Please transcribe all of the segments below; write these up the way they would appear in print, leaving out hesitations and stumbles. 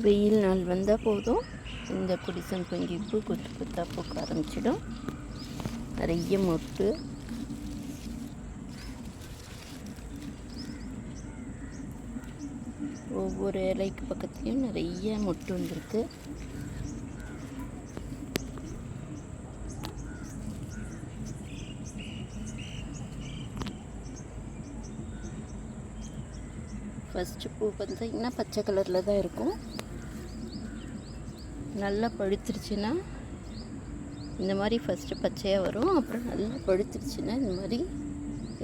வெயில் நாள் வந்தால் போதும், இந்த குடிசம்பங்கி பூ கொத்து கொத்தாக பூக்க ஆரம்பிச்சிடும். நிறைய மொட்டு. ஒவ்வொரு இலைக்கு பக்கத்துலேயும் நிறைய மொட்டு வந்திருக்கு. ஃபஸ்ட்டு பூ பார்த்தீங்கன்னா பச்சை கலரில் தான் இருக்கும். நல்லா பழுத்துருச்சுன்னா இந்த மாதிரி ஃபஸ்ட்டு பச்சையாக வரும். அப்புறம் நல்லா பழுத்துருச்சுன்னா இந்த மாதிரி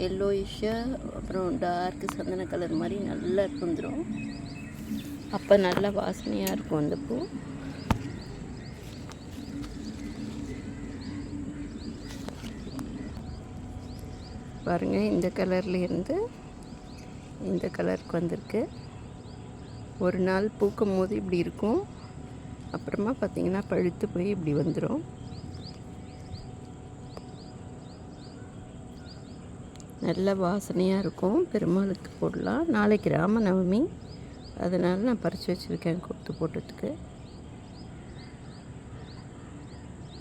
எல்லோயிஷாக, அப்புறம் டார்க்கு சந்தன கலர் மாதிரி நல்லா வந்துடும். அப்போ நல்லா வாசனையாக இருக்கும் அந்த பூ. பாருங்கள், இந்த கலர்லேருந்து இந்த கலருக்கு வந்திருக்கு. ஒரு நாள் பூக்கும் போது இப்படி இருக்கும். அப்புறமா பார்த்திங்கன்னா பழுத்து போய் இப்படி வந்துடும். நல்ல வாசனையாக இருக்கும். பெருமாளுக்கு போடலாம். நாளைக்கு ராமநவமி, அதனால் நான் பறித்து வச்சுருக்கேன் கொத்து போட்டதுக்கு.